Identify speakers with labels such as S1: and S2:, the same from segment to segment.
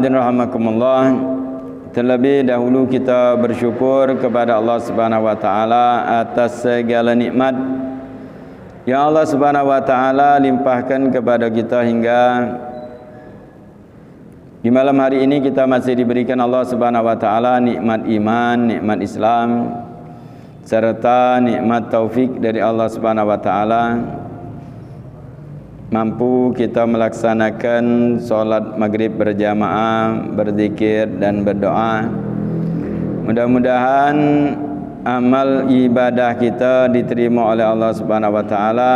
S1: hadirin rahimakumullah, terlebih dahulu kita bersyukur kepada Allah Subhanahu wa taala atas segala nikmat yang Allah Subhanahu wa taala limpahkan kepada kita hingga di malam hari ini kita masih diberikan Allah Subhanahu wa taala nikmat iman, nikmat Islam serta nikmat taufik dari Allah Subhanahu wa taala. Mampu kita melaksanakan solat maghrib berjamaah, berzikir dan berdoa. Mudah-mudahan amal ibadah kita diterima oleh Allah Subhanahu wa taala.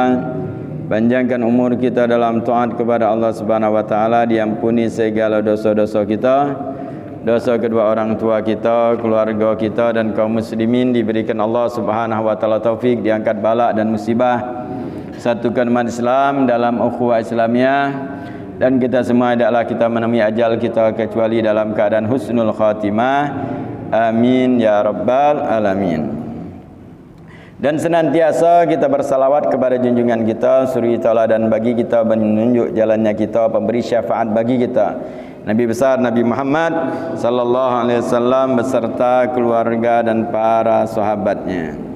S1: Panjangkan umur kita dalam taat kepada Allah Subhanahu wa taala, diampuni segala dosa-dosa kita, dosa kedua orang tua kita, keluarga kita dan kaum muslimin. Diberikan Allah Subhanahu wa taala taufik, diangkat bala dan musibah, satukan umat Islam dalam ukhuwah Islamiyah, dan kita semua adalah kita menemui ajal kita kecuali dalam keadaan husnul khatimah. Amin ya rabbal alamin. Dan senantiasa kita bersalawat kepada junjungan kita, suri tauladan bagi kita, menunjuk jalannya kita, pemberi syafaat bagi kita, Nabi besar Nabi Muhammad sallallahu alaihi wasallam beserta keluarga dan para sahabatnya.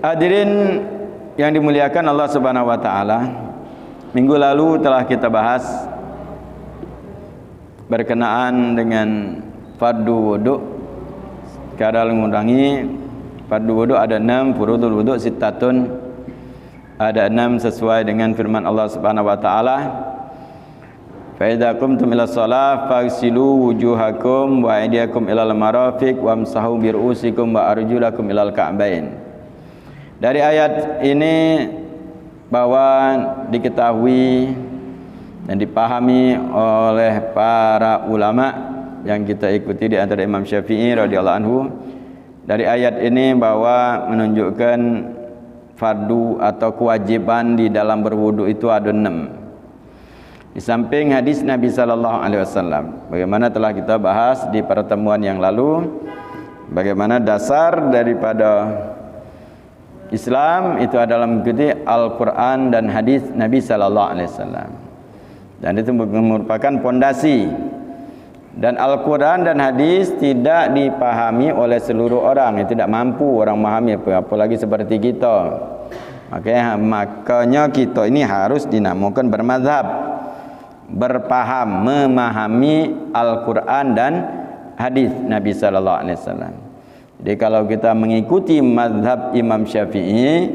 S1: Hadirin yang dimuliakan Allah Subhanahu wa taala, minggu lalu telah kita bahas berkenaan dengan fardu wudu. Sekarang mengulangi, fardu wudu ada 6, furudul wudu sittatun, ada 6 sesuai dengan firman Allah Subhanahu wa taala, fa idza qumtum ila shalah faghsilu wujuhakum wa aydiyakum ilal marafiq wamsahu bi ru'usikum wa arjulakum ilal ka'bain. Dari ayat ini bahwa diketahui dan dipahami oleh para ulama yang kita ikuti di antara Imam Syafi'i radhiyallahu anhu, dari ayat ini bahwa menunjukkan fardu atau kewajiban di dalam berwudu itu ada 6. Di samping hadis Nabi sallallahu alaihi wasallam, bagaimana telah kita bahas di pertemuan yang lalu, bagaimana dasar daripada Islam itu adalah mengikuti Al-Quran dan hadis Nabi sallallahu alaihi wasallam, dan itu merupakan pondasi. Dan Al-Quran dan hadis tidak dipahami oleh seluruh orang, tidak mampu orang memahami, apalagi seperti kita. Makanya kita ini harus dinamakan bermazhab, berpaham, memahami Al-Quran dan hadis Nabi sallallahu alaihi wasallam. Jadi kalau kita mengikuti mazhab Imam Syafi'i,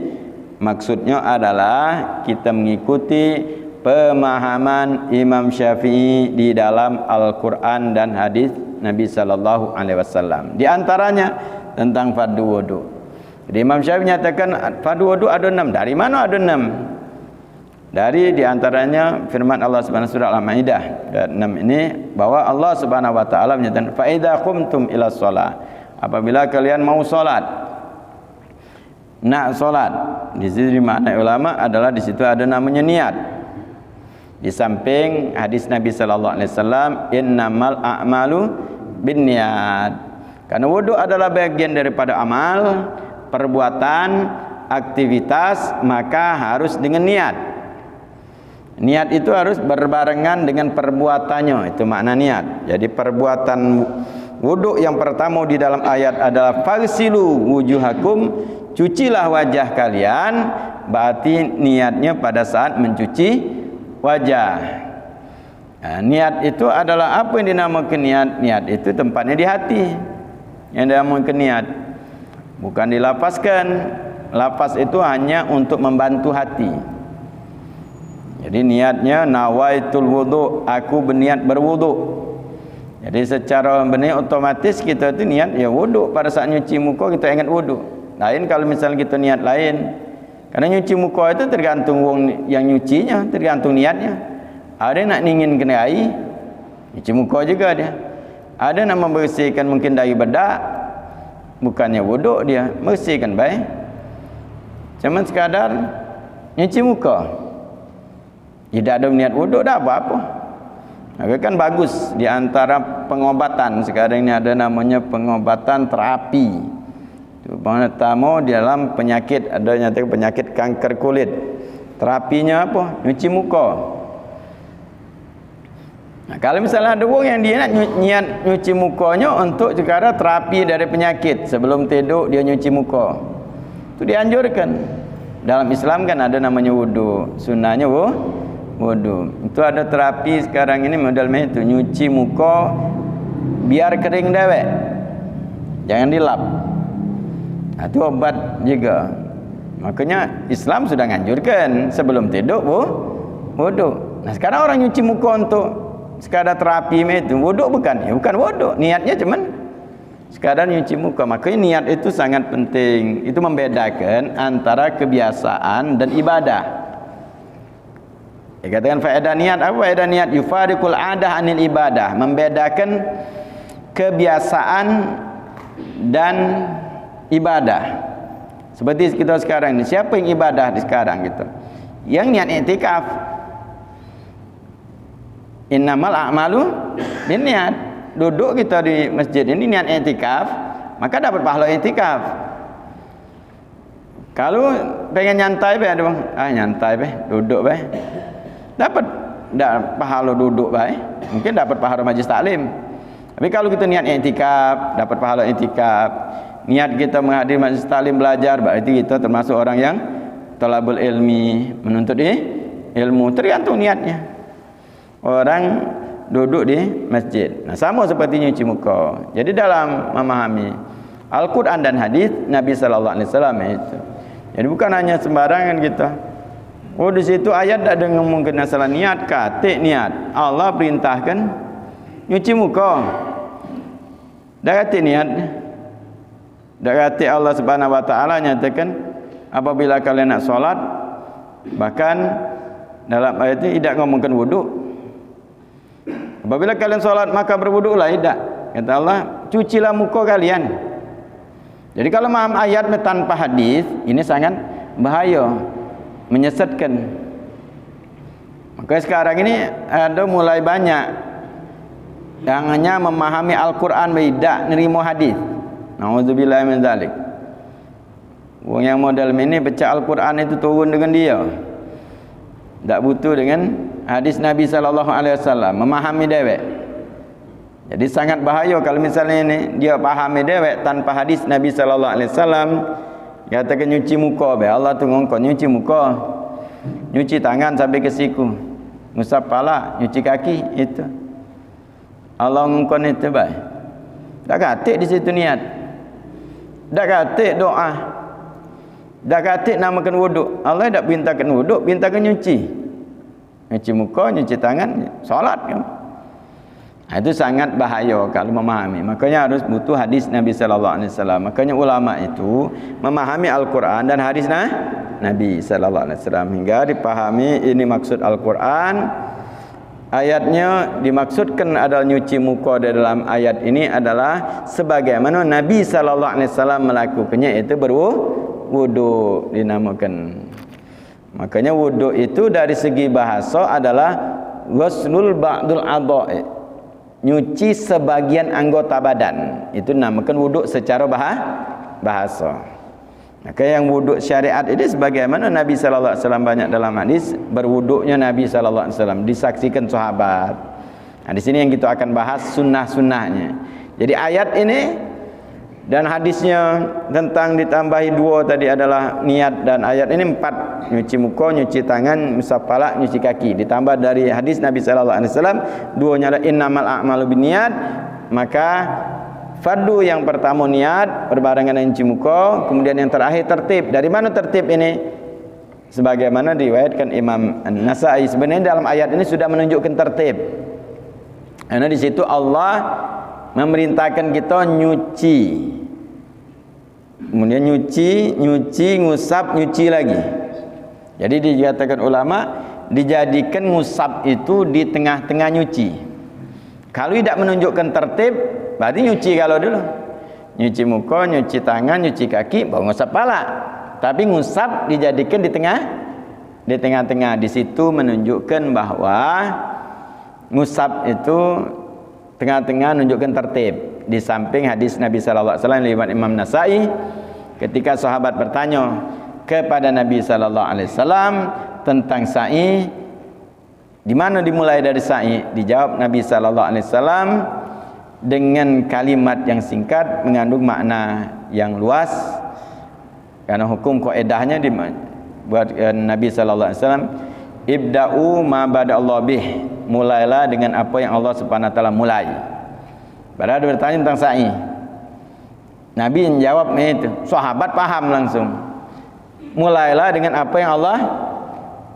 S1: maksudnya adalah kita mengikuti pemahaman Imam Syafi'i di dalam Al-Quran dan hadis Nabi sallallahu alaihi wasallam. Di antaranya tentang fardu wudu. Jadi Imam Syafi'i menyatakan fardu wudu ada 6. Dari mana ada 6? Dari di antaranya firman Allah Subhanahu wa taala surah Al-Maidah 6 ini, bahwa Allah Subhanahu wa taala menyatakan fa idza qumtum ila shalah, apabila kalian mau solat, nak solat. Di situ makna ulama adalah di situ ada namanya niat. Di samping hadis Nabi sallallahu alaihi wasallam, innamal a'malu binniyat. Karena wudu adalah bagian daripada amal, perbuatan, aktivitas, maka harus dengan niat. Niat itu harus berbarengan dengan perbuatannya, itu makna niat. Jadi perbuatan wudu yang pertama di dalam ayat adalah faghsilu wujuhakum, cucilah wajah kalian, berarti niatnya pada saat mencuci wajah. Nah, niat itu adalah apa yang dinamakan niat? Niat itu tempatnya di hati, yang dinamakan niat, bukan dilafazkan. Lafaz itu hanya untuk membantu hati. Jadi niatnya nawaitul wudu, aku berniat berwudu. Jadi secara benar otomatis kita itu niat ya wudu. Pada saat nyuci muka kita ingat wudu. Lain kalau misalnya kita niat lain. Karena nyuci muka itu tergantung wong yang nyucinya, tergantung niatnya. Ada nak ingin kena air, nyuci muka juga dia. Ada nak membersihkan mungkin dari bedak, bukannya wudu dia, bersihkan baik. Cuma sekadar nyuci muka, tidak ada niat wudu, dah apa-apa. Maka kan bagus. Di antara pengobatan sekarang ini ada namanya pengobatan terapi. Pertama di dalam penyakit, ada nyatakan penyakit kanker kulit. Terapinya apa? Nyuci muka. Nah, kalau misalnya ada orang yang dia nak niat nyuci mukanya untuk sekadar terapi dari penyakit, sebelum tidur dia nyuci muka, itu dianjurkan. Dalam Islam kan ada namanya wudu, sunnahnya wudu. Itu ada terapi sekarang ini model itu, nyuci muka biar kering dewek, jangan dilap. Nah, itu obat juga. Makanya Islam sudah nganjurkan sebelum tidur wudu. Nah, sekarang orang nyuci muka untuk sekadar terapi itu wudu bukan? Ya bukan wudu, niatnya cuman sekadar nyuci muka. Makanya niat itu sangat penting. Itu membedakan antara kebiasaan dan ibadah. Dikatakan faedah niat, apa faedah niat? Yufariqul adah anil ibadah, membedakan kebiasaan dan ibadah. Seperti kita sekarang ini, siapa yang ibadah di sekarang gitu? Yang niat i'tikaf. Innamal a'malu binniat. Duduk kita di masjid ini niat i'tikaf, maka dapat pahala i'tikaf. Kalau pengen nyantai nyantai duduk dapat pahala duduk mungkin dapat pahala majlis taklim. Tapi kalau kita niat i'tikaf, dapat pahala i'tikaf. Niat kita menghadiri majlis taklim belajar, berarti kita termasuk orang yang talabul ilmi, menuntut ilmu, tergantung niatnya. Orang duduk di masjid. Nah, sama seperti nyuci muka. Jadi dalam memahami Al-Quran dan hadis Nabi sallallahu alaihi wasallam itu. Jadi bukan hanya sembarangan kita. Oh, di situ ayat tak ada ngomongkan masalah niat, katik niat. Allah perintahkan nyuci muka. Dah katik niat. Dah katik Allah Subhanahu wa taala nyatakan apabila kalian nak solat, bahkan dalam ayat ini tidak ngomongkan wudu. Apabila kalian solat maka berwudulah, tidak. Kata Allah, cucilah muka kalian. Jadi kalau memaham ayat tanpa hadis, ini sangat bahaya, menyesatkan. Maka sekarang ini ada mulai banyak yang hanya memahami Al-Quran, tidak nerima hadis. Nauzubillahi min dzalik. Wong yang model ini baca Al-Quran itu turun dengan dia, tak butuh dengan hadis Nabi sallallahu alaihi wasallam, memahami dewek. Jadi sangat bahaya kalau misalnya ini dia pahami dewek tanpa hadis Nabi sallallahu alaihi wasallam. Katakan nyuci muka, Allah tu ngongkon nyuci muka, nyuci tangan sampai ke siku, ngusap kepala, nyuci kaki, itu Allah ngongkon itu baik. Tak katik di situ niat, tak katik doa, tak katik namakan wuduk. Allah tak perintahkan wuduk, perintahkan nyuci. Nyuci muka, nyuci tangan, solat kan. Nah, itu sangat bahaya kalau memahami. Makanya harus butuh hadis Nabi sallallahu alaihi wasallam. Makanya ulama itu memahami Al-Quran dan hadis Nabi sallallahu alaihi wasallam hingga dipahami ini maksud Al-Quran. Ayatnya dimaksudkan adalah nyuci muka di dalam ayat ini adalah sebagaimana Nabi sallallahu alaihi wasallam melakukannya, itu berwudu dinamakan. Makanya wudu itu dari segi bahasa adalah ghuslul ba'dul a'dha'i, nyuci sebagian anggota badan. Itu namakan wudu secara bahasa. Maka yang wudu syariat ini sebagaimana Nabi sallallahu alaihi wasallam banyak dalam hadis berwuduknya Nabi sallallahu alaihi wasallam disaksikan sahabat. Nah, di sini yang kita akan bahas sunnah-sunnahnya. Jadi ayat ini dan hadisnya tentang ditambahi 2 tadi adalah niat, dan ayat ini 4, nyuci muka, nyuci tangan, musap kepala, nyuci kaki. Ditambah dari hadis Nabi sallallahu alaihi wasallam 2-nya adalah innamal a'malu binniyat. Maka fardu yang pertama niat berbarengan dengan nyuci muka, kemudian yang terakhir tertib. Dari mana tertib ini? Sebagaimana diriwayatkan Imam An-Nasa'i, sebenarnya dalam ayat ini sudah menunjukkan tertib. Karena di situ Allah memerintahkan kita nyuci, kemudian nyuci, ngusap, nyuci lagi. Jadi dikatakan ulama dijadikan ngusap itu di tengah-tengah nyuci. Kalau tidak menunjukkan tertib, berarti nyuci kalau dulu. Nyuci muka, nyuci tangan, nyuci kaki, baru ngusap kepala. Tapi ngusap dijadikan di tengah-tengah. Di situ menunjukkan bahwa ngusap itu tengah-tengah menunjukkan tertib. Di samping hadis Nabi sallallahu alaihi wasallam riwayat Imam Nasa'i, ketika sahabat bertanya kepada Nabi sallallahu alaihi wasallam tentang sa'i, Di mana dimulai dari sa'i? Dijawab Nabi sallallahu alaihi wasallam dengan kalimat yang singkat mengandung makna yang luas. Karena hukum kaedahnya buat Nabi sallallahu alaihi wasallam, ibda'u ma bada Allah bih, mulailah dengan apa yang Allah Subhanahu wa taala mulai. Padahal bertanya tentang sa'i, Nabi menjawab itu, sahabat paham langsung, mulailah dengan apa yang Allah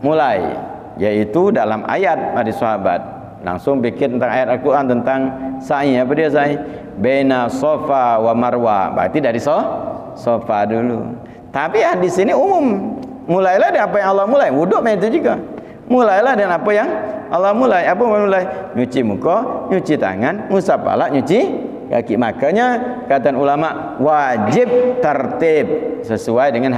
S1: mulai, yaitu dalam ayat pada sahabat langsung pikir tentang ayat Al-Quran tentang sa'i. Apa dia sa'i? Baina Safa wa Marwa, berarti dari Safa dulu. Tapi hadis ini umum, mulailah dengan apa yang Allah mulai. Wuduk itu juga mulailah dengan apa yang Allah mulai. Apa mulai? Nyuci muka, nyuci tangan, ngusap kepala, nyuci kaki. Makanya kata ulama wajib tertib sesuai dengan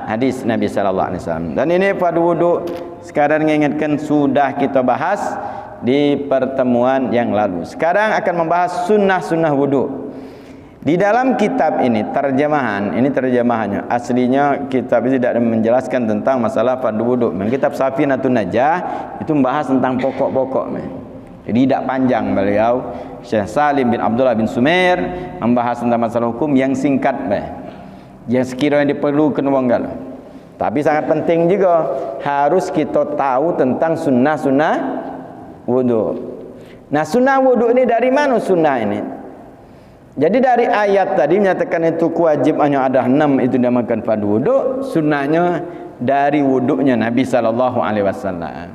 S1: hadis Nabi sallallahu alaihi wasallam. Dan ini pada wudu sekadar mengingatkan sudah kita bahas di pertemuan yang lalu. Sekarang akan membahas sunnah-sunnah wudu. Di dalam kitab ini terjemahannya. Aslinya kitab ini tidak menjelaskan tentang masalah fardu wudu. Kitab Safinatun Najah itu membahas tentang pokok-pokok. Jadi tidak panjang. Beliau Syekh Salim bin Abdullah bin Sumair membahas tentang masalah hukum yang singkat, yang sekiranya diperlukan wonggal. Tapi sangat penting juga harus kita tahu tentang sunnah-sunnah wudu. Nah, sunnah wudu ini dari mana sunnah ini? Jadi dari ayat tadi menyatakan itu kewajibannya ada 6, itu dinamakan fardu wudu. Sunnahnya dari wudunya Nabi sallallahu alaihi wasallam.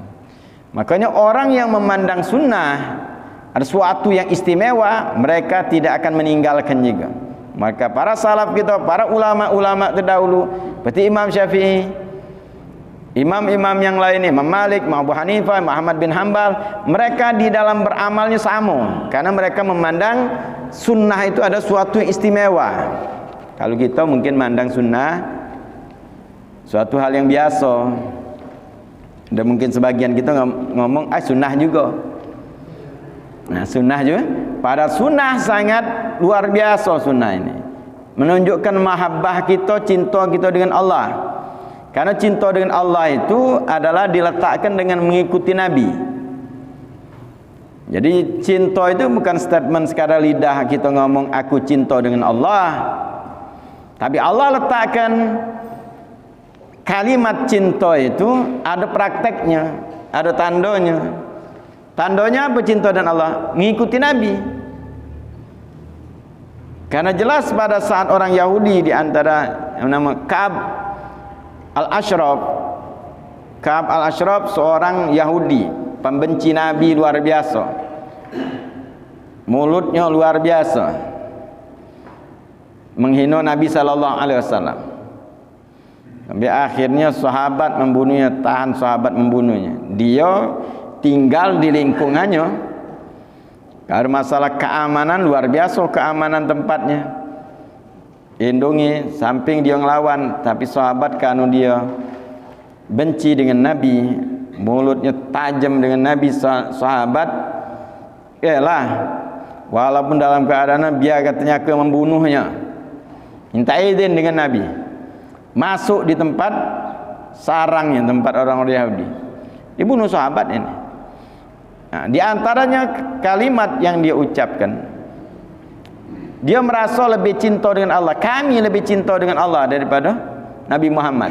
S1: Makanya orang yang memandang sunnah ada sesuatu yang istimewa, mereka tidak akan meninggalkan juga. Maka para salaf kita, para ulama-ulama terdahulu seperti Imam Syafi'i, imam-imam yang lain, Imam Malik, Imam Abu Hanifah, Muhammad bin Hambal, mereka di dalam beramalnya sama, karena mereka memandang sunnah itu ada suatu yang istimewa. Kalau kita mungkin mandang sunnah suatu hal yang biasa, dan mungkin sebagian kita ngomong sunnah juga. Nah, sunnah juga, pada sunnah sangat luar biasa. Sunnah ini menunjukkan mahabbah kita, cinta kita dengan Allah. Karena cinta dengan Allah itu adalah diletakkan dengan mengikuti Nabi. Jadi cinta itu bukan statement sekadar lidah kita ngomong aku cinta dengan Allah. Tapi Allah letakkan kalimat cinta itu ada prakteknya, ada tandanya. Tandanya apa cinta dengan Allah? Mengikuti Nabi. Karena jelas pada saat orang Yahudi di antara yang nama Ka'ab al-Ashraf, Ka'ab al-Ashraf seorang Yahudi, pembenci Nabi luar biasa, mulutnya luar biasa, menghina Nabi sallallahu alaihi wasallam. Sampai akhirnya sahabat membunuhnya, tahan sahabat membunuhnya. Dia tinggal di lingkungannya. Karena masalah keamanan luar biasa, keamanan tempatnya lindungi, samping dia ngelawan. Tapi sahabat karena dia benci dengan Nabi, mulutnya tajam dengan Nabi, sahabat walaupun dalam keadaan biar katanya ke membunuhnya, minta izin dengan Nabi, masuk di tempat sarangnya, tempat orang-orang Yahudi, dibunuh sahabat ini. Nah, di antaranya kalimat yang dia ucapkan, dia merasa lebih cinta dengan Allah. Kami lebih cinta dengan Allah daripada Nabi Muhammad.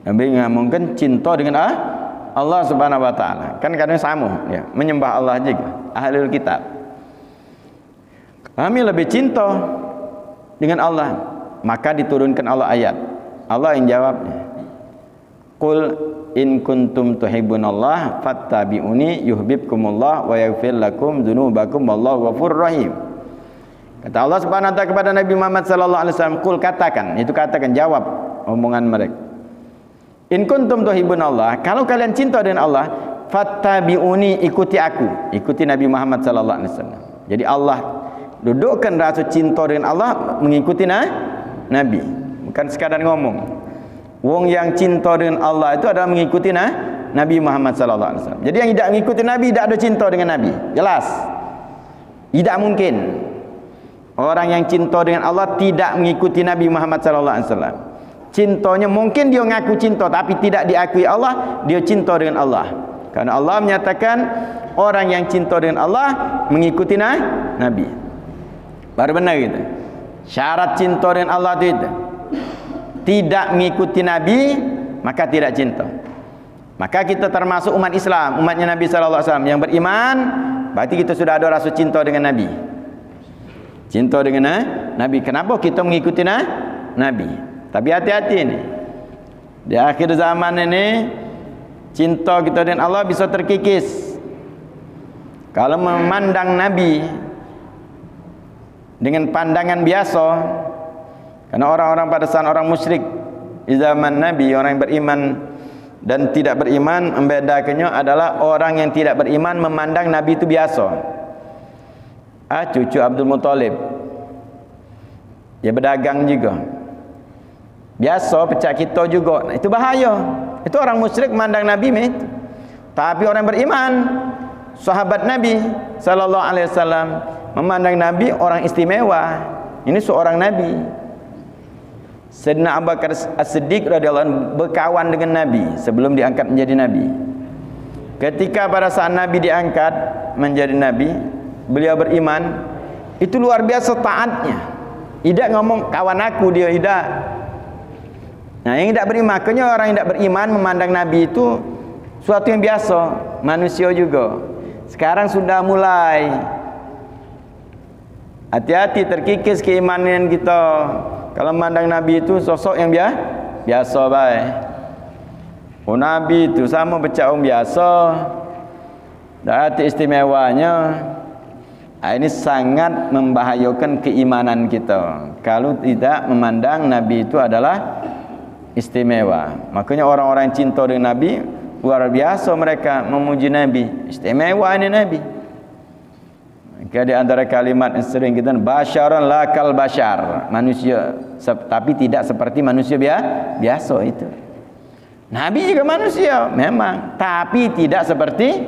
S1: Nabi ngomongkan cinta dengan Allah Subhanahu wa taala. Kan kadang sama ya, menyembah Allah juga ahlul kitab. Kami lebih cinta dengan Allah. Maka diturunkan Allah ayat. Allah yang jawabnya. Qul in kuntum tuhibbunallah fattabi'uni yuhibbukumullah wa yaghfir lakum dzunubakum wallahu ghafurur rahim. Kata Allah Subhanahu wa taala kepada Nabi Muhammad sallallahu alaihi wasallam, qul, katakan, jawab omongan mereka. In kuntum tuhibbunallah, kalau kalian cinta dengan Allah, fattabi'uni, ikuti aku, ikuti Nabi Muhammad sallallahu alaihi wasallam. Jadi Allah dudukkan rasa cinta dengan Allah mengikuti Nabi, bukan sekadar ngomong. Wong yang cinta dengan Allah itu adalah mengikuti Nabi Muhammad sallallahu alaihi wasallam. Jadi yang tidak mengikuti Nabi tidak ada cinta dengan Nabi. Jelas. Tidak mungkin. Orang yang cinta dengan Allah tidak mengikuti Nabi Muhammad sallallahu alaihi wasallam. Cintanya mungkin dia ngaku cinta tapi tidak diakui Allah, dia cinta dengan Allah. Karena Allah menyatakan orang yang cinta dengan Allah mengikuti Nabi. Baru benar gitu. Syarat cinta dengan Allah itu tidak mengikuti Nabi, maka tidak cinta. Maka kita termasuk umat Islam, umatnya Nabi sallallahu alaihi wasallam yang beriman, berarti kita sudah ada rasa cinta dengan Nabi. Cinta dengan Nabi. Kenapa kita mengikuti Nabi? Tapi hati-hati ini. Di akhir zaman ini cinta kita dengan Allah bisa terkikis. Kalau memandang Nabi dengan pandangan biasa, karena orang-orang pada saat orang musyrik di zaman Nabi, orang yang beriman dan tidak beriman, membedakannya adalah orang yang tidak beriman memandang Nabi itu biasa. Cucu Abdul Muthalib, dia berdagang juga, biasa pecah kita juga. Itu bahaya. Itu orang musyrik memandang Nabi itu. Tapi orang beriman, sahabat Nabi sallallahu alaihi wasallam memandang Nabi orang istimewa. Ini seorang Nabi. Sayyidina Abu Bakar As-Siddiq radhiyallahu anhu berkawan dengan Nabi sebelum diangkat menjadi Nabi. Ketika pada saat Nabi diangkat menjadi Nabi, beliau beriman, itu luar biasa taatnya. Tidak ngomong kawan aku, dia tidak. Nah, yang tidak beriman, makanya orang yang tidak beriman memandang Nabi itu suatu yang biasa, manusia juga. Sekarang sudah mulai hati-hati, terkikis keimanan kita. Kalau memandang Nabi itu sosok yang biasa baik. Oh, Nabi itu sama macam orang biasa, tak ada istimewanya. Ini sangat membahayakan keimanan kita kalau tidak memandang Nabi itu adalah istimewa. Makanya orang-orang yang cinta dengan Nabi luar biasa, mereka memuji Nabi. Istimewa ini Nabi. Maka di antara kalimat yang sering kita, basyaran lakal basyar, manusia tapi tidak seperti manusia biasa itu. Nabi juga manusia memang, tapi tidak seperti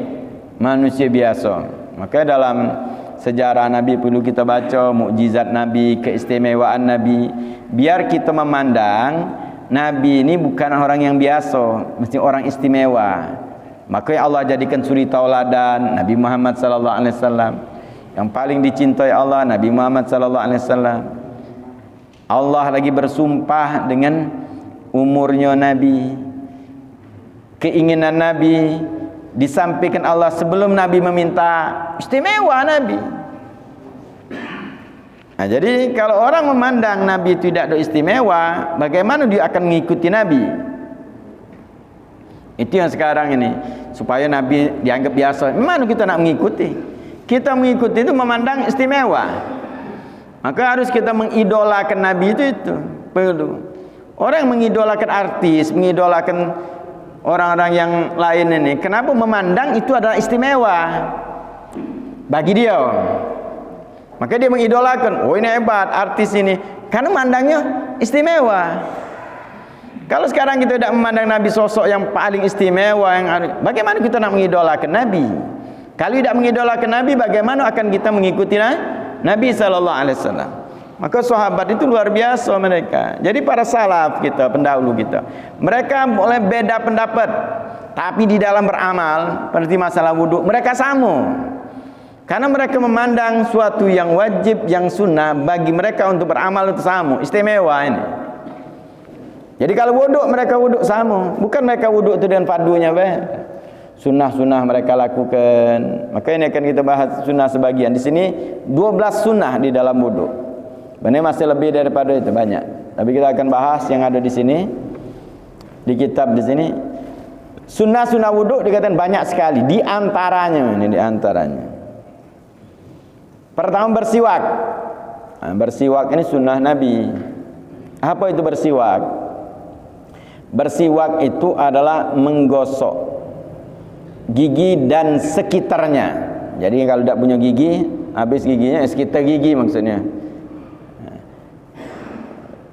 S1: manusia biasa. Maka dalam sejarah Nabi perlu kita baca mukjizat Nabi, keistimewaan Nabi, biar kita memandang Nabi ini bukan orang yang biasa, mesti orang istimewa. Maka Allah jadikan suri tauladan Nabi Muhammad sallallahu alaihi wasallam. Yang paling dicintai Allah Nabi Muhammad sallallahu alaihi wasallam. Allah lagi bersumpah dengan umurnya Nabi. Keinginan Nabi disampaikan Allah sebelum Nabi meminta, istimewa Nabi. Nah, jadi kalau orang memandang Nabi tidak ada istimewa, bagaimana dia akan mengikuti Nabi? Itu yang sekarang ini, supaya Nabi dianggap biasa. Mana kita nak mengikuti? Kita mengikuti itu memandang istimewa. Maka harus kita mengidolakan Nabi itu perlu. Orang yang mengidolakan artis, mengidolakan orang-orang yang lain ini, kenapa memandang itu adalah istimewa bagi dia? Maka dia mengidolakan, oh ini hebat artis ini, karena memandangnya istimewa. Kalau sekarang kita tidak memandang Nabi sosok yang paling istimewa, bagaimana kita nak mengidolakan Nabi? Kalau tidak mengidolakan Nabi, bagaimana akan kita mengikuti Nabi sallallahu alaihi wasallam? Maka sahabat itu luar biasa mereka. Jadi para salaf kita, pendahulu kita, mereka boleh beda pendapat, tapi di dalam beramal, seperti masalah wudhu, mereka sama. Karena mereka memandang suatu yang wajib, yang sunnah bagi mereka untuk beramal itu sama, istimewa ini. Jadi kalau wudhu, mereka wudhu sama, bukan mereka wudhu itu dengan padunya, sunnah-sunnah mereka lakukan. Maka ini akan kita bahas sunnah sebagian. Di sini 12 sunnah di dalam wudhu. Benar masih lebih daripada itu, banyak. Tapi kita akan bahas yang ada di sini, di kitab di sini. Sunnah-sunnah wudhu dikatakan banyak sekali. Di antaranya ini, di antaranya. Pertama bersiwak. Nah, bersiwak ini sunnah Nabi. Apa itu bersiwak? Bersiwak itu adalah menggosok gigi dan sekitarnya. Jadi kalau tidak punya gigi, habis giginya sekitar gigi maksudnya.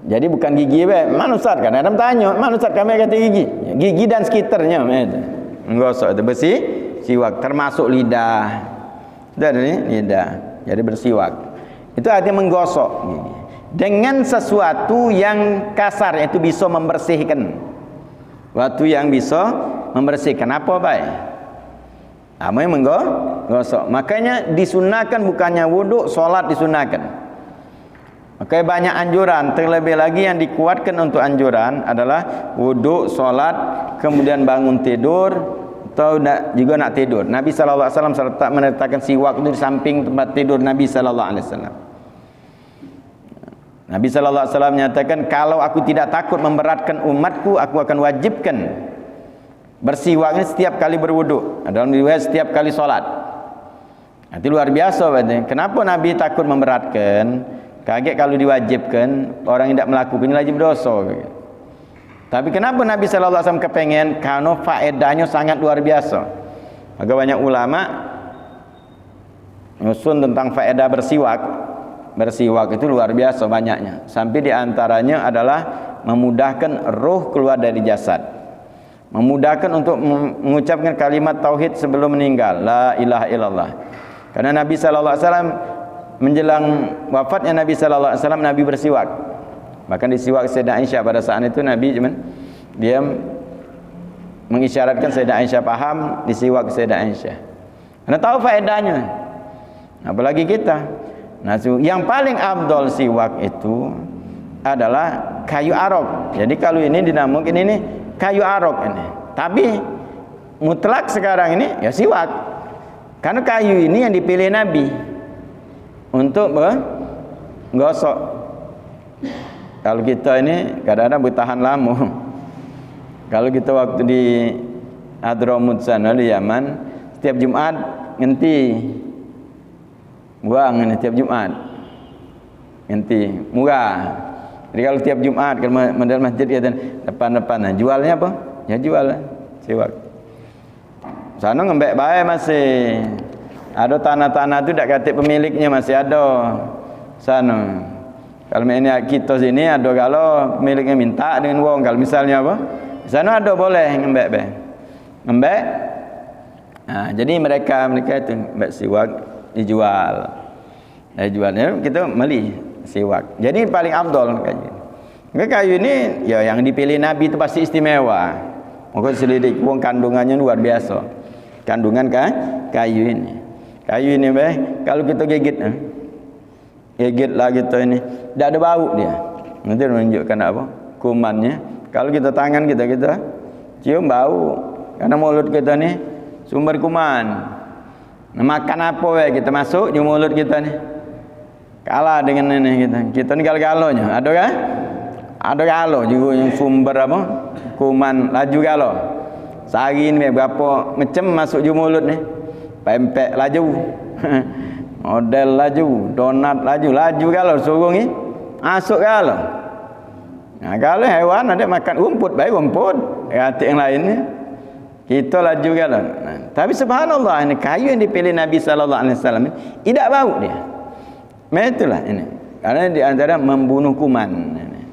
S1: Jadi bukan gigi mana Ustaz? Kadang-kadang tanya, mana Ustaz kami kata gigi? Gigi dan sekitarnya menggosok itu bersih, siwak termasuk lidah. Dan ini lidah. Jadi bersiwak. Itu artinya menggosok gigi dengan sesuatu yang kasar, yaitu bisa membersihkan. Waktu yang bisa membersihkan apa baik? Amai menggosok. Makanya disunahkan bukannya wuduk, solat disunahkan. Makanya banyak anjuran. Terlebih lagi yang dikuatkan untuk anjuran adalah wuduk, solat, kemudian bangun tidur, atau juga nak tidur. Nabi SAW serta meletakkan siwak itu di samping tempat tidur Nabi SAW. Nabi SAW menyatakan, kalau aku tidak takut memberatkan umatku, aku akan wajibkan bersiwak ini setiap kali berwuduk, dalam riwayat setiap kali solat. Itu luar biasa berarti. Kenapa Nabi takut memberatkan? Kaget kalau diwajibkan, orang yang tidak melakukannya lagi berdosa. Tapi kenapa Nabi SAW kepengen? Karena faedahnya sangat luar biasa. Agak banyak ulama nyusun tentang faedah bersiwak. Bersiwak itu luar biasa banyaknya. Sampai diantaranya adalah memudahkan roh keluar dari jasad, memudahkan untuk mengucapkan kalimat tauhid sebelum meninggal, la ilaha illallah. Karena Nabi SAW menjelang wafatnya Nabi SAW, Nabi bersiwak. Bahkan di siwak Sayyidah Aisyah pada saat itu Nabi dia mengisyaratkan Sayyidah Aisyah paham di siwak Sayyidah Aisyah. Karena tahu faedahnya. Apalagi kita. Nah, yang paling afdal siwak itu adalah kayu arok. Jadi kalau ini dinamakan ini kayu arok ini. Tapi mutlak sekarang ini ya siwak. Karena kayu ini yang dipilih Nabi untuk menggosok. Kalau kita ini kadang-kadang bertahan lama. Kalau kita waktu di Hadramut sana di Yaman, setiap Jumat ngenti buang ini tiap Jumat. Ngenti murah. Jadi kalau tiap Jumat kalau model masjid kita depan-depan, jualnya apa? Ya jual siwak. Sana ngembek baik masih. Ada tanah-tanah tu tak kata pemiliknya masih ada. Sana. Kalau ini kita sini ada kalau pemiliknya minta dengan wong, kalau misalnya apa? Sana ada boleh ngembek-ngembek. Ngembek. Nah, jadi mereka itu ngembek siwak dijual. Jualnya kita beli siwak. Jadi paling afdal kayu. Kayu ini ya yang dipilih Nabi itu pasti istimewa. Maka selidik wong kandungannya luar biasa. Kandungan kayu ini. Kayu ini kalau kita gigit lah kita ini tidak ada bau dia. Nanti menunjukkan apa? Kumannya. Kalau kita tangan kita cium bau. Karena mulut kita ni sumber kuman. Nah, makan apa kita masuk di mulut kita ni. Kalah dengan ini kita. Kita ni galo-galonya. Ada kan? Ada galo juga yang sumber apa? Kuman laju galo. Sehari ni berapa macam masuk di mulut ni. Pempek laju. Model laju, donat laju kalau suruh ni masuk kalau. Nah, kalau hewan ada makan rumput, baik rumput, hati yang lain ni kita laju kalau. Nah, tapi subhanallah ini kayu yang dipilih Nabi sallallahu alaihi wasallam tidak bau dia. Itulah ini. Karena di antara membunuh kuman.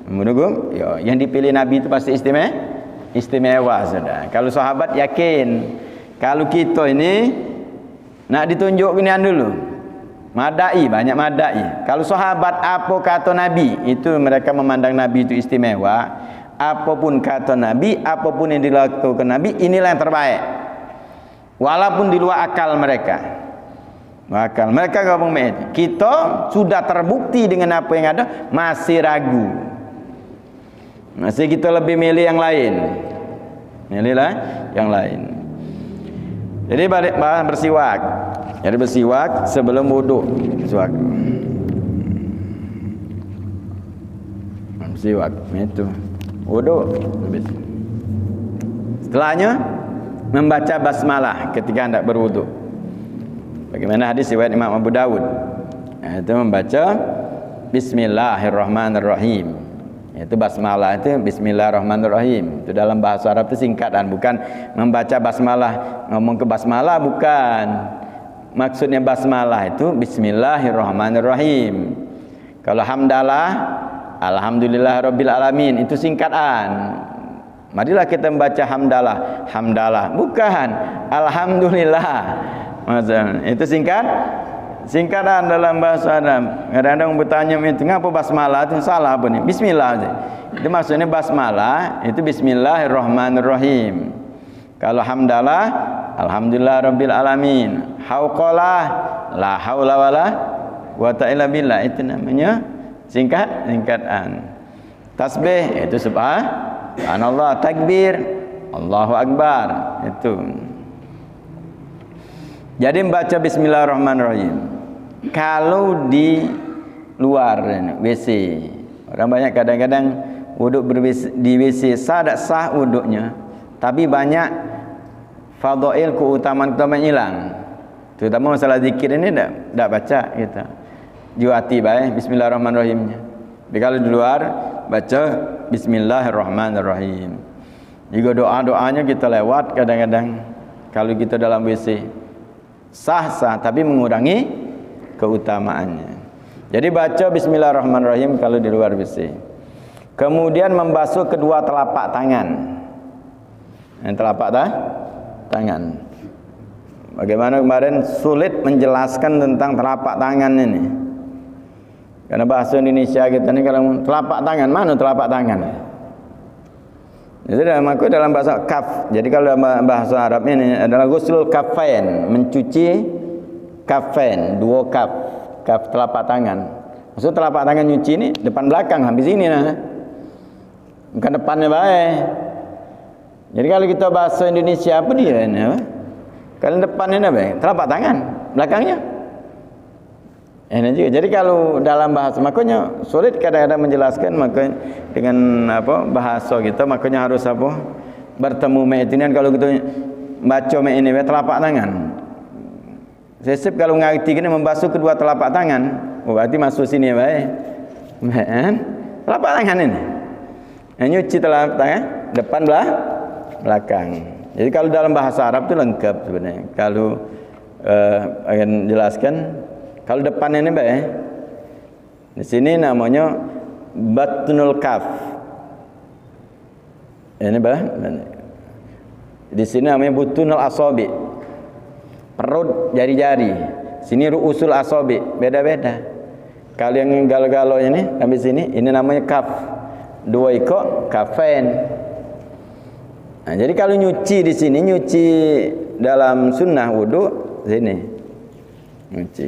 S1: Membunuh kuman, ya, yang dipilih Nabi itu pasti istimewa sudah. Kalau sahabat yakin, kalau kita ini nak ditunjuk ginian dulu. Madai, banyak madai. Kalau sahabat apa kata Nabi, itu mereka memandang Nabi itu istimewa. Apapun kata Nabi, apapun yang dilakukan Nabi, inilah yang terbaik. Walaupun di luar akal mereka. Akal mereka ngomong begitu. Kita sudah terbukti dengan apa yang ada, masih ragu. Masih kita lebih milih yang lain. Milihlah yang lain. Jadi balik bersiwak. Jadi bersiwak sebelum wuduk. Bersiwak. Bersiwak itu. Wuduk. Setelahnya membaca basmalah ketika hendak berwuduk. Bagaimana hadis riwayat Imam Abu Dawud. Itu membaca Bismillahirrahmanirrahim. Itu basmalah itu Bismillahirrahmanirrahim. Itu dalam bahasa Arab itu singkatan, bukan membaca basmalah ngomong ke basmalah, bukan. Maksudnya basmalah itu Bismillahirrahmanirrahim. Kalau hamdalah, Alhamdulillahirabbil alamin, itu singkatan. Marilah kita membaca hamdalah, hamdalah, bukan Alhamdulillah. Maksudnya itu singkatan dalam bahasa Arab. Kadang-kadang bertanya itu ngapa basmalah itu salah apa nih? Bismillah. Itu maksudnya basmalah itu Bismillahirrahmanirrahim. Kalau hamdalah alhamdulillah rabbil alamin. Hauqalah, la haula wala quwata illa billah, itu namanya singkatan. Tasbih itu subhanallah, takbir Allahu akbar, itu. Jadi membaca bismillahirrahmanirrahim kalau di luar WC. Orang banyak kadang-kadang wuduk di WC sah tak sah wuduknya, tapi banyak fadail, keutamaan hilang. Terutama masalah zikir ini tak baca kita. Juati baik bismillahirrahmanirrahimnya. Tapi kalau di luar baca bismillahirrahmanirrahim. Juga doa-doanya kita lewat kadang-kadang kalau kita dalam WC. Sah-sah tapi mengurangi keutamaannya. Jadi baca bismillahirrahmanirrahim kalau di luar WC. Kemudian membasuh kedua telapak tangan. Yang telapak tangan. Bagaimana kemarin sulit menjelaskan tentang telapak tangan ini. Karena bahasa Indonesia kita ini kalau telapak tangan, mana telapak tangan? Jadi dalam bahasa kaf. Jadi kalau dalam bahasa Arab ini adalah ghuslul kafain, mencuci kafain, dua kaf telapak tangan. Maksud telapak tangan nyuci ini depan belakang habis ini nah. Bukan depannya baik. Jadi kalau kita bahasa Indonesia apa dia ini? Kalau depannya apa? Telapak tangan, belakangnya. Ini juga. Jadi kalau dalam bahasa makanya sulit kadang-kadang menjelaskan, maka dengan bahasa kita makanya harus bertemu me'tinian. Kalau kita baca ini telapak tangan. Sesip kalau ngerti gini membasuh kedua telapak tangan, berarti masuk sini baik. Telapak tangan ini. Nyuci telapak tangan depan belakang. Jadi kalau dalam bahasa Arab itu lengkap sebenarnya. Kalau akan jelaskan kalau depan ini baik. Di sini namanya batnul kaf. Ini baik. Di sini namanya butunul asabi. Perut jari-jari. Sini ru'usul asabi, beda-beda. Kalau yang galo-galo ini sampai sini ini namanya kaf. Dua ikut kafain. Nah, jadi kalau nyuci di sini, nyuci dalam sunnah wudu sini. Nyuci.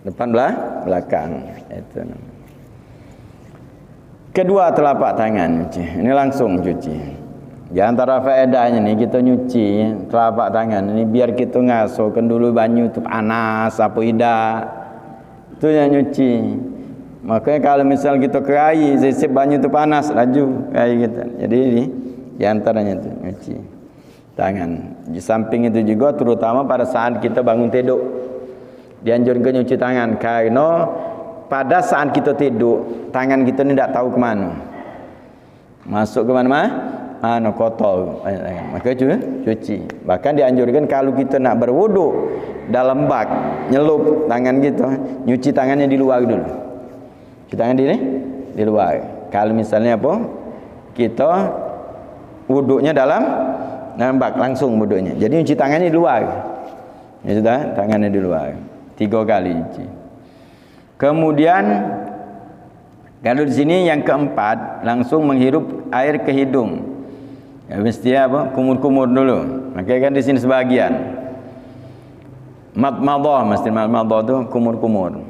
S1: Depan belakang. Itu. Kedua telapak tangan nyuci. Ini langsung cuci. Di antara faedahnya nih kita nyuci telapak tangan ini biar kita ngasuhkan dulu banyu tu panas apa tidak. Itu yang nyuci. Makanya kalau misal kita kerai sisip banyu tu panas laju kayak gitu. Jadi ini di antaranya itu nyuci tangan. Di samping itu juga terutama pada saat kita bangun tidur dianjurkan nyuci tangan karena pada saat kita tidur tangan kita ni tak tahu ke mana. Masuk ke mana-mana kotor, maka cuci. Bahkan dianjurkan kalau kita nak berwudu dalam bak nyelup tangan kita, nyuci tangannya di luar dulu. Cuci tangan di luar. Kalau misalnya kita wudunya dalam bak langsung wudunya. Jadi nyuci tangannya di luar. Ya sudah, tangannya di luar. 3 kali cuci. Kemudian kalau di sini yang keempat langsung menghirup air ke hidung. Ya mesti kumur-kumur dulu. Makanya kan di sini sebagian. Madmadah mesti madmadah tu kumur-kumur.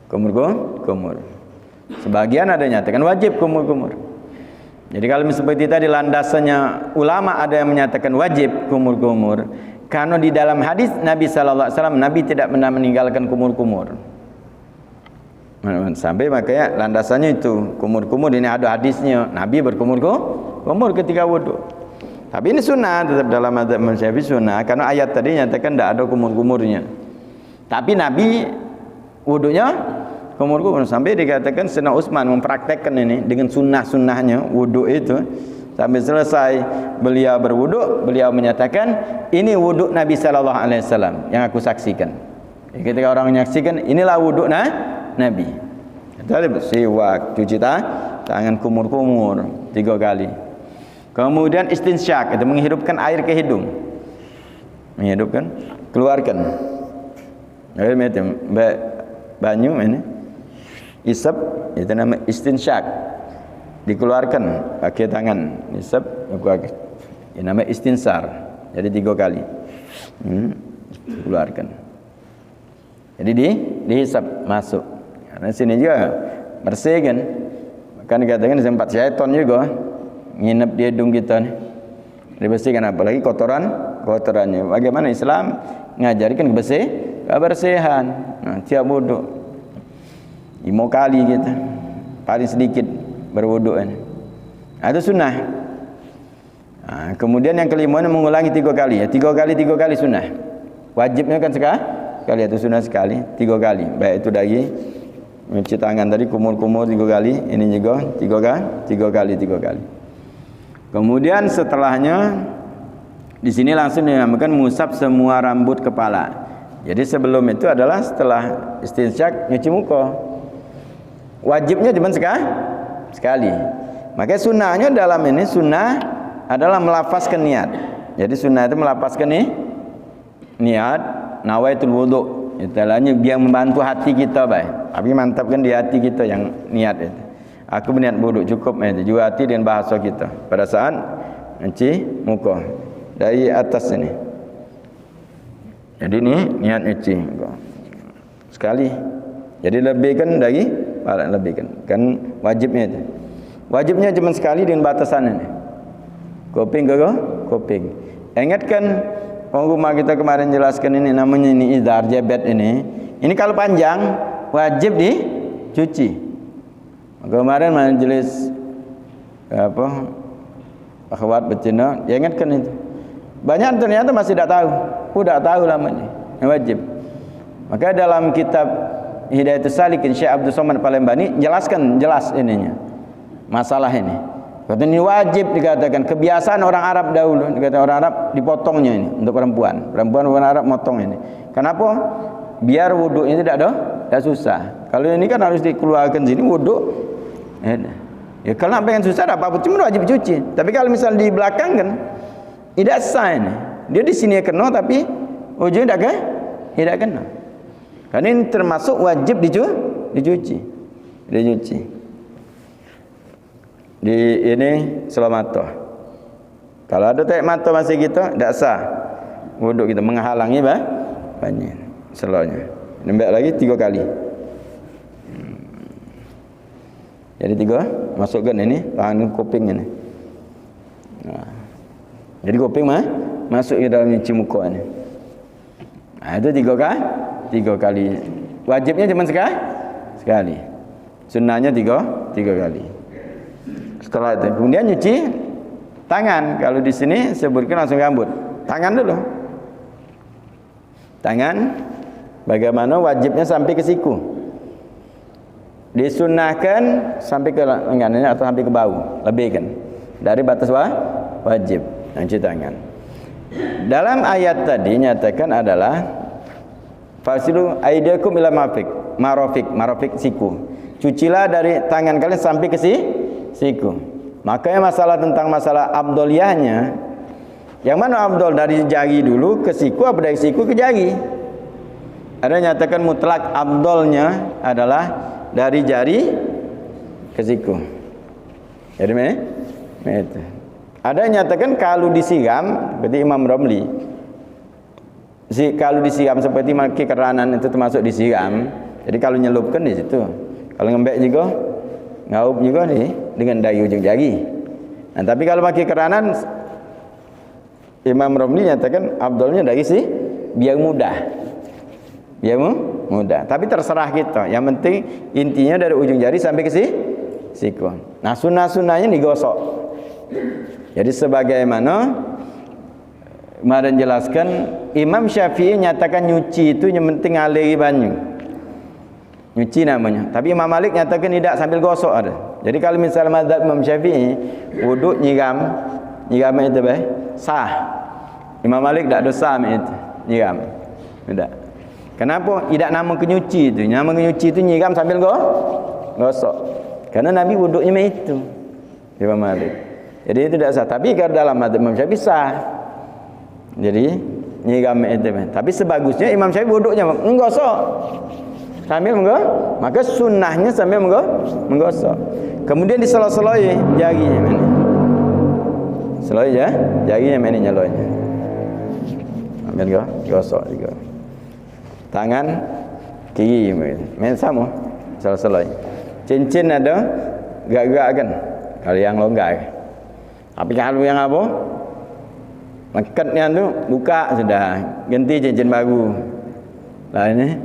S1: Kumur. Sebagian ada nyatakan wajib kumur-kumur. Jadi kalau seperti tadi landasannya ulama ada yang menyatakan wajib kumur-kumur karena di dalam hadis Nabi sallallahu alaihi wasallam Nabi tidak pernah meninggalkan kumur-kumur. Sampai makanya landasannya itu kumur-kumur ini ada hadisnya Nabi berkumur-kumur ketika wudu. Tapi ini sunnah tetap dalam mazhab Syafi'i sunnah karena ayat tadi nyatakan tidak ada kumur-kumurnya. Tapi Nabi wudunya kumur-kumur sampai dikatakan Sayyidina Utsman mempraktekkan ini dengan sunnah-sunnahnya wudu itu sampai selesai beliau berwudu beliau menyatakan ini wudu Nabi sallallahu alaihi wasallam yang aku saksikan. Ketika orang menyaksikan inilah wudu Nabi. Tadi siwak, cuci tangan kumur-kumur 3 kali. Kemudian istinsyak itu menghidupkan air ke hidung. Menghidupkan, keluarkan. Banyu ini isap itu nama istinsyak. Dikeluarkan pakai tangan, isap keluarkan. Ini nama istinsar. Jadi 3 kali. Keluarkan. Jadi dihisap masuk. Karena sini juga bersih kan. Kan dikatakan sempat syaitan juga nginep di hidung kita nih. Dibersihkan, apalagi kotorannya. Bagaimana Islam ngajarkan kebersihan. Nah, tiap wudu 5 kali kita. Paling sedikit berwudu ini. Itu sunnah. Nah, kemudian yang kelima ini mengulangi 3 kali ya. 3 kali sunnah. Wajibnya kan sekali atau sunnah sekali, 3 kali. Baik itu dari mencuci tangan tadi kumur-kumur 3 kali, ini juga 3 kali. Kemudian setelahnya di sini langsung dinamakan mengusap semua rambut kepala. Jadi sebelum itu adalah setelah istinsyak nyuci muka. Wajibnya cuma sekali. Makanya sunnahnya dalam ini sunnah adalah melafazkan niat. Jadi sunnah itu melafazkan niat nawaitul wudu. Istilahnya biar membantu hati kita baik. Tapi mantapkan di hati kita yang niat itu. Aku berniat wudu cukup itu. Juga hati dengan bahasa kita pada saat nyuci muka dari atas ini. Jadi ini niat nyuci sekali. Jadi lebihkan dari lebihkan. Kan wajibnya itu. Wajibnya cuma sekali dengan batasan ini. Kuping ke kuping. Ingatkan rumah kita kemarin jelaskan ini namanya ini izar jabet ini. Ini kalau panjang wajib dicuci. Kemarin majelis akhwat betina, ya ingatkan itu. Banyak ternyata masih tidak tahu. Udah tahu lamanya. Yang wajib. Maka dalam kitab Hidayatus Salikin Syekh Abdul Somad Palembani jelas ininya. Masalah ini. Kata ini wajib dikatakan kebiasaan orang Arab dahulu. Dikatakan orang Arab dipotongnya ini untuk perempuan. Orang Arab motong ini. Kenapa? Biar wudu ini tidak susah. Kalau ini kan harus dikeluarkan sini wudu. Ya kalau pengen susah apa-apa cuma wajib cuci. Tapi kalau misal di belakang kan tidak sah ini. Dia di sini kena tapi ujungnya tidak kena. Karena ini termasuk wajib dicuci. Di ini selamatoh. Kalau ada tayak mata masih kita tidak sah. Wudu kita menghalangi banyak selanya. Nembak lagi 3 kali. Jadi 3 masukkan ini tangan kuping ini. Nah. Jadi kuping masuk ke dalam nyuci muka ini. Nah, itu 3 kali. Wajibnya cuma sekali. Sunnahnya 3 kali. Setelah itu kemudian nyuci tangan. Kalau di sini sebutkan langsung rambut. Tangan dulu. Tangan bagaimana wajibnya sampai ke siku. Disunnahkan sampai ke lengannya atau sampai ke bahu, lebihkan dari batas wajib cuci tangan. Dalam ayat tadi nyatakan adalah fasilu aidakum ila marafiq siku. Cucilah dari tangan kalian sampai ke siku. Makanya masalah abdoliyahnya, yang mana abdol dari jari dulu ke siku apa dari siku ke jari? Ada nyatakan mutlak abdolnya adalah dari jari ke siku. Jadi itu. Ada yang nyatakan kalau disiram seperti Imam Romli. Kalau disiram seperti maki keranan itu termasuk disiram. Jadi kalau nyelupkan di situ. Kalau ngembek juga, ngaup juga dengan dari ujung jari. Nah, tapi kalau maki keranan Imam Romli nyatakan abdolnya dari biar mudah. Mudah. Tapi terserah kita. Yang penting intinya dari ujung jari sampai ke siku. Nah, sunnah-sunnahnya digosok. Jadi sebagaimana kemarin jelaskan Imam Syafi'i nyatakan nyuci itu yang penting aliri banyu. Nyuci namanya. Tapi Imam Malik nyatakan tidak sambil gosok ada. Jadi kalau misalnya mazhab Imam Syafi'i wudu nyiram itu sah. Imam Malik tidak dosa itu nyiram. Tidak. Kenapa? Tidak nama kenyuci itu. Nama kenyuci itu nyiram sambil gosok. Karena Nabi wuduknya itu. Imam Malik. Jadi itu tidak sah. Tapi kalau dalam mazhab Imam Syafi'i sah. Jadi nyiram itu. Tapi sebagusnya Imam Syafi'i wuduknya menggosok. Sambil menggosok. Maka sunnahnya sambil menggosok. Kemudian diseloi-seloi jarinya. Seloi ya. Jarinya mana nyeloi. kan gosok juga. Tangan kiri main sama selesai. Cincin ada gerak-gerak kan kalau yang longgar. Tapi kalau yang apa? Lekatnya tu buka sudah, ganti cincin baru. Lah ini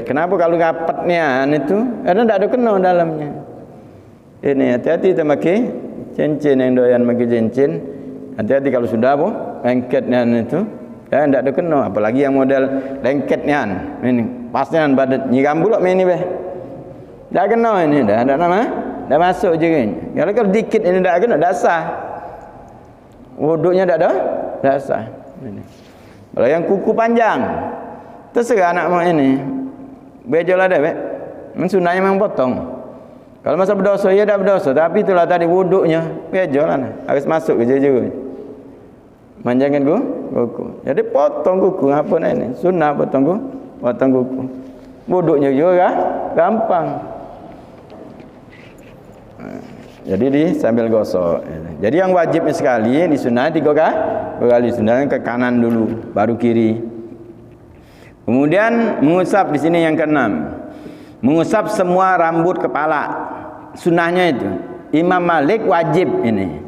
S1: kenapa kalau rapatnya itu karena tak ada kena dalamnya. Ini hati-hati kita pakai cincin yang doyan pakai cincin. Hati-hati kalau sudah apa? Lengketnya itu dan tak ada kena, apalagi yang model lengketnya ini pasnya badan nyiram pula main ni beh. Dah kena ini dah nama. Dah masuk je kan. Kalau dikit ini dah kena dah sah. Wuduknya dah ada? Dah sah. Ini. Kalau yang kuku panjang terserah anak mak ini. Bejol ada beh. Sunahnya memang potong. Kalau masa berdosa ya dah berdosa, tapi itulah tadi wuduknya bejol lah. Harus masuk ke je. Manjangkan kuku. Jadi potong kuku apa nak ini? Sunah potong kuku. Wuduknya juga gampang. Jadi sambil gosok. Jadi yang wajibnya sekali disunah 3 kali sunah ke kanan dulu, baru kiri. Kemudian mengusap di sini yang keenam. Mengusap semua rambut kepala. Sunahnya itu. Imam Malik wajib ini.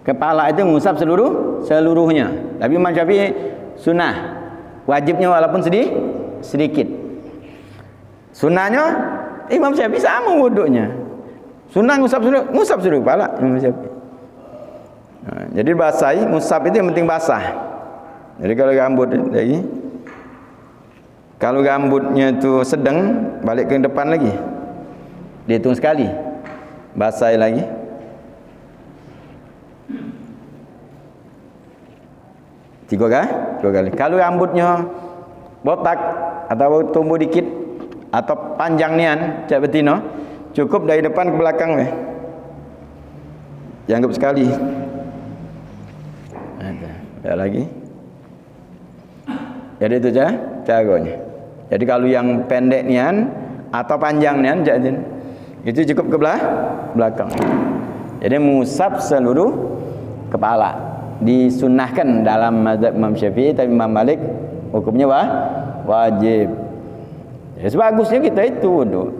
S1: Kepala itu mengusap seluruhnya. Tapi Imam Syafi'i sunnah. Wajibnya walaupun sedikit. Sunnahnya Imam Syafi'i sama wuduknya. Sunnah ngusap seluruh kepala Imam Syafi'i. Nah, jadi basahi, ngusap itu yang penting basah. Jadi kalau rambut lagi, kalau rambutnya itu sedang, balik ke depan lagi. Dihitung sekali. Basahi lagi. Tiga kali. Kalau rambutnya botak atau tumbuh dikit atau panjang nian cak betina, cukup dari depan ke belakang weh. Dianggap sekali. Ada lagi. Jadi itu caranya. Jadi kalau yang pendek nian atau panjang nian cak itu cukup ke belakang. Jadi mengusap seluruh kepala. Disunnahkan dalam mazhab Imam Syafi'i, tapi Imam Malik hukumnya wajib. Ya, sebagusnya kita itu wuduk.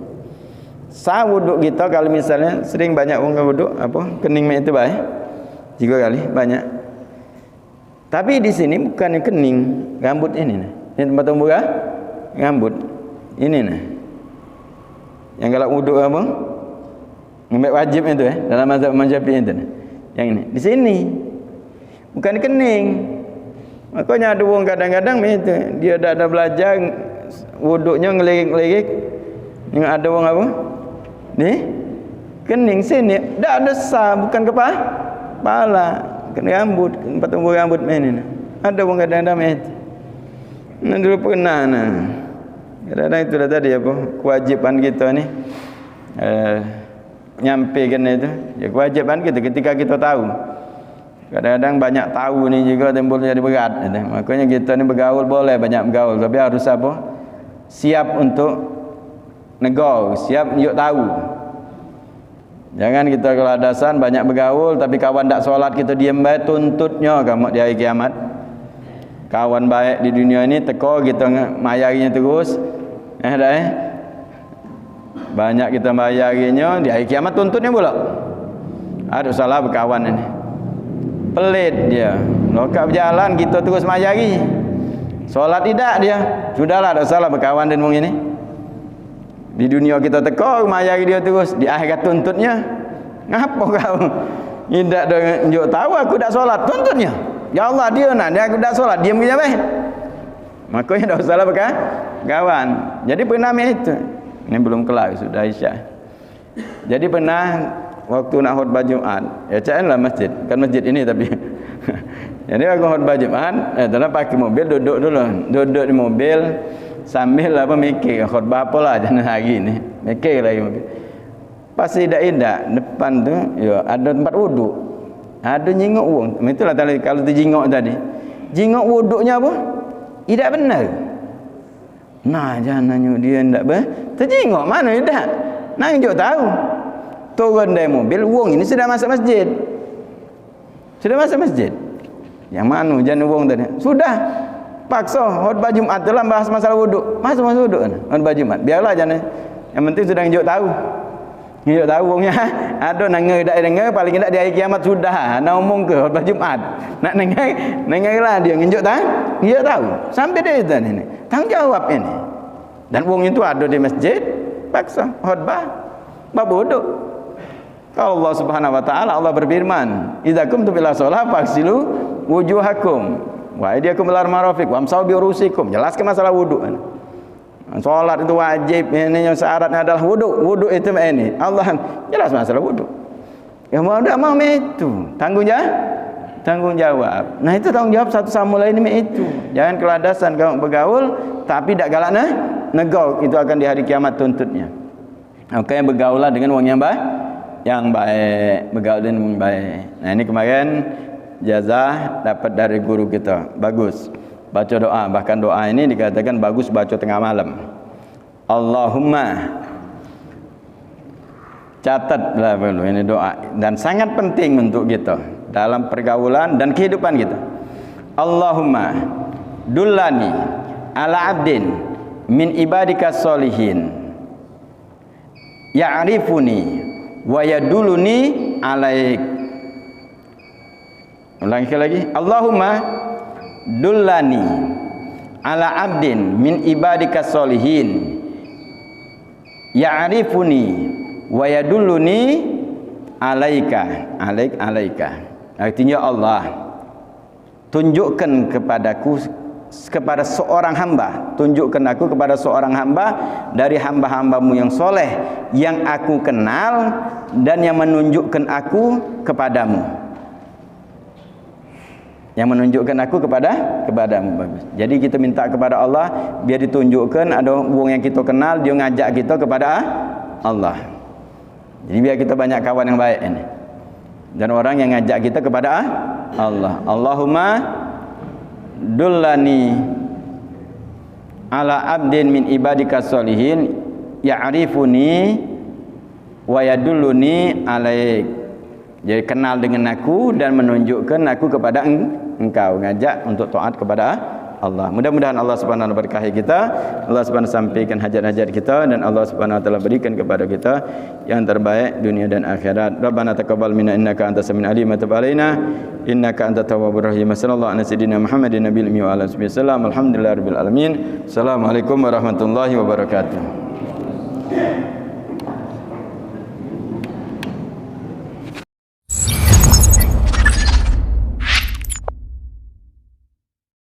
S1: Sah wuduk kita kalau misalnya sering banyak orang wuduk kening itu baik 3 kali banyak. Tapi di sini bukan kening, rambut ini nih. Ini tempat tumbuh rambut. Ini nih. Yang kalau wuduk ngambil wajib itu dalam mazhab Imam Syafi'i itu. Yang ini. Di sini bukan kening. Makanya ada orang kadang-kadang itu dia ada belajar wuduknya ngelirik-lirik. Yang ada orang Nih kening sini dah ada sah, bukan kepala, kena rambut, tempat tumbuh rambut ini. Ada orang kadang-kadang itu. Nah dulu pernah kadang-kadang itu dah tadi kewajiban kita ni nyampaikan itu. Ya kewajiban kita ketika kita tahu. Kadang-kadang banyak tahu ni juga timbul jadi berat. Makanya kita ni bergaul boleh banyak bergaul, tapi harus siap untuk negor, siap untuk tahu. Jangan kita keladasan banyak bergaul, tapi kawan tak solat kita diam baik, tuntutnya kamu di hari kiamat. Kawan baik di dunia ini teko kita mayarinya terus. Banyak kita mayarinya, di hari kiamat tuntutnya pula. Ada salah berkawan ini. Pelit dia. Lokak berjalan kita terus mayari. Solat tidak dia. Sudahlah tak salah berkawan dengan orang ini. Di dunia kita teko mayari dia terus, di akhirat tuntutnya. Ngapa kau? Tidak tunjuk tahu aku tak solat, tuntutnya. Ya Allah dia aku tak solat, diam ke apa? Makanya tak salah berkawan. Jadi pernah itu. Ini belum kelar sudah Isya. Jadi pernah waktu nak khutbah Jumat, ya cainlah masjid, kan masjid ini tapi. Jadi aku khutbah Jumat, dalam pakai mobil duduk di mobil sambil mikir khutbah apalah jangan hari ni, mikir lagi mobil. Pas indak depan tu, ya ada tempat wuduk, ada jingok uang. Itulah tadi kalau tu jingok tadi, jingok wuduknya apa? Tidak benar. Nah jangan nanya dia tidak terjingok mana tidak? Nang tahu. Turun dari mobil, uang ini sudah masuk masjid. Sudah masuk masjid. Yang mana jangan wong tadi. Sudah paksa khutbah Jumat dalam bahas masalah wuduk. Masuk wuduk khutbah Jumat. Biarlah jangan. Yang penting sudah nunjuk tahu. Nunjuk tahu wongnya ada nangga dak dengar paling tidak di hari kiamat sudah nak omong ke khutbah Jumat. Nak dengarlah dia nunjuk tahu. Nunjuk tahu. Sampai dia itu ini. Tanggung jawab ini. Dan wong itu ada di masjid paksa khutbah bab wuduk. Kalau Allah Subhanahu wa taala Allah berfirman, "Idza qumtum ila shalah faghsilu wujuhakum wa aydiyakum ilal marafiq wamsahu bi ru'usikum." Jelaskan masalah wudu. Salat itu wajib, ini yang syaratnya adalah wudu. Wudu itu ini. Allah jelas masalah wudu. Ya mau enggak mau itu. Tanggung jawab. Nah, itu tanggung jawab satu sama lain itu. Jangan keladasan kamu bergaul tapi tak galak negau, itu akan di hari kiamat tuntutnya. Oke, bergaulah dengan wong yang baik, bergaul dengan baik. Nah, ini kemarin jazah dapat dari guru kita. Bagus. Baca doa, bahkan doa ini dikatakan bagus baca tengah malam. Allahumma, catatlah dulu ini doa dan sangat penting untuk kita dalam pergaulan dan kehidupan kita. Allahumma dullani ala abdin min ibadikas solihin ya'rifuni wa yaduluni alaik. Ulangi lagi. Allahumma dullani ala abdin min ibadikas solihin ya'rifuni wa yadulluni alaika. Artinya Allah tunjukkan kepada seorang hamba, tunjukkan aku kepada seorang hamba dari hamba-hambamu yang soleh yang aku kenal dan yang menunjukkan aku kepadamu, yang menunjukkan aku kepadamu. Bagus. Jadi kita minta kepada Allah biar ditunjukkan ada wong yang kita kenal, dia ngajak kita kepada Allah. Jadi biar kita banyak kawan yang baik ini dan orang yang ngajak kita kepada Allah. Allahumma dullani ala abdin min ibadikas solihin ya'rifuni wa yadulluni alaik. Jadi kenal dengan aku dan menunjukkan aku kepada engkau, ngajak untuk taat kepada Allah. Mudah-mudahan Allah Subhanahu wa taala berkahi kita, Allah Subhanahu wa taala sampaikan hajat-hajat kita dan Allah Subhanahu wa taala berikan kepada kita yang terbaik dunia dan akhirat. Rabbana taqabbal minna innaka antas samiul alim wa tub alaina innaka antat tawwabur rahim. Sallallahu alaihi wasallam Muhammadin nabiyil ummi wa ala alihi wasallam. Alhamdulillahirabbil alamin. Assalamualaikum warahmatullahi wabarakatuh.